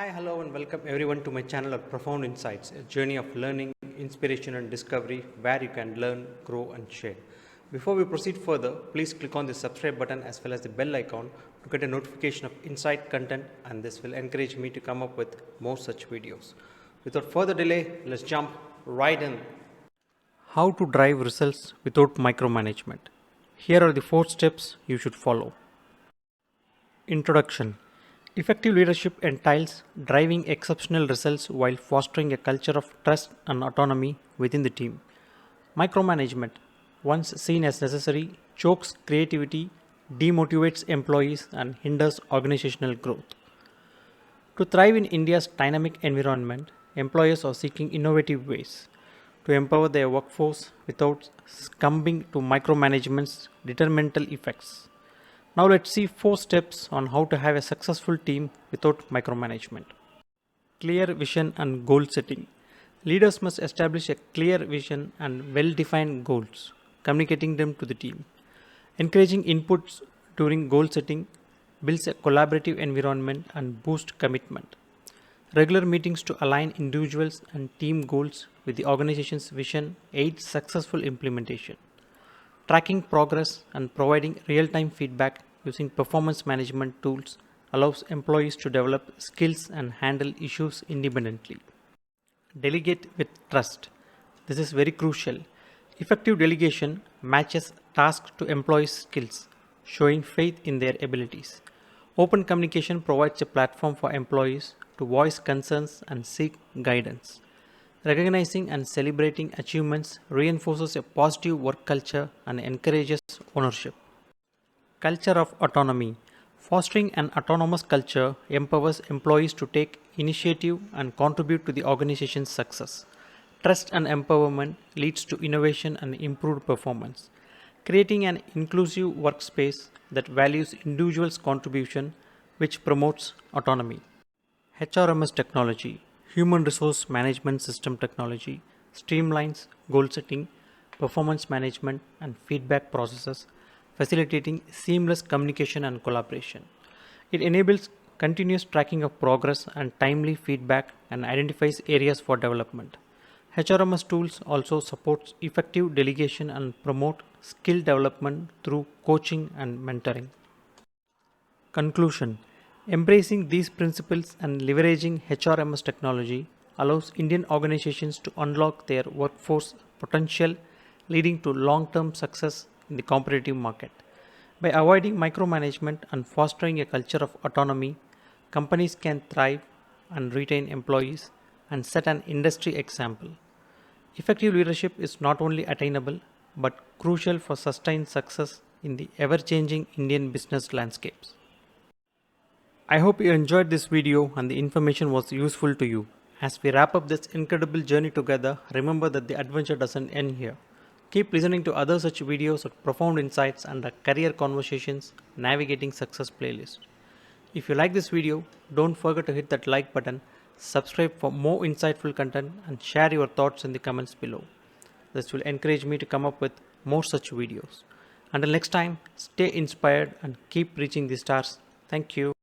Hi, hello, and welcome everyone to my channel of Profound Insights, a journey of learning, inspiration, and discovery where you can learn, grow, and share. Before we proceed further, please click on the subscribe button as well as the bell icon to get a notification of insight content, and this will encourage me to come up with more such videos. Without further delay, let's jump right in. How to drive results without micromanagement. Here are the 4 steps you should follow. Introduction. Effective leadership entails driving exceptional results while fostering a culture of trust and autonomy within the team. Micromanagement, once seen as necessary, chokes creativity, demotivates employees, and hinders organizational growth. To thrive in India's dynamic environment, employers are seeking innovative ways to empower their workforce without succumbing to micromanagement's detrimental effects. Now let's see 4 steps on how to have a successful team without micromanagement. Clear vision and goal setting. Leaders must establish a clear vision and well-defined goals, communicating them to the team. Encouraging inputs during goal setting builds a collaborative environment and boosts commitment. Regular meetings to align individuals and team goals with the organization's vision aids successful implementation. Tracking progress and providing real-time feedback using performance management tools allows employees to develop skills and handle issues independently. Delegate with trust. This is very crucial. Effective delegation matches tasks to employees' skills, showing faith in their abilities. Open communication provides a platform for employees to voice concerns and seek guidance. Recognizing and celebrating achievements reinforces a positive work culture and encourages ownership. Culture of autonomy. Fostering an autonomous culture empowers employees to take initiative and contribute to the organization's success. Trust and empowerment leads to innovation and improved performance. Creating an inclusive workspace that values individuals' contribution, which promotes autonomy. HRMS technology, human resource management system technology, streamlines goal setting, performance management, and feedback processes, facilitating seamless communication and collaboration. It enables continuous tracking of progress and timely feedback and identifies areas for development. HRMS tools also support effective delegation and promote skill development through coaching and mentoring. Conclusion. Embracing these principles and leveraging HRMS technology allows Indian organizations to unlock their workforce potential, leading to long-term success in the competitive market. By avoiding micromanagement and fostering a culture of autonomy, companies can thrive and retain employees and set an industry example. Effective leadership is not only attainable but crucial for sustained success in the ever-changing Indian business landscapes. I hope you enjoyed this video and the information was useful to you. As we wrap up this incredible journey together, remember that the adventure doesn't end here. Keep listening to other such videos of profound insights and career conversations navigating success playlist. If you like this video, don't forget to hit that like button, subscribe for more insightful content, and share your thoughts in the comments below. This will encourage me to come up with more such videos. Until next time, stay inspired and keep reaching the stars. Thank you.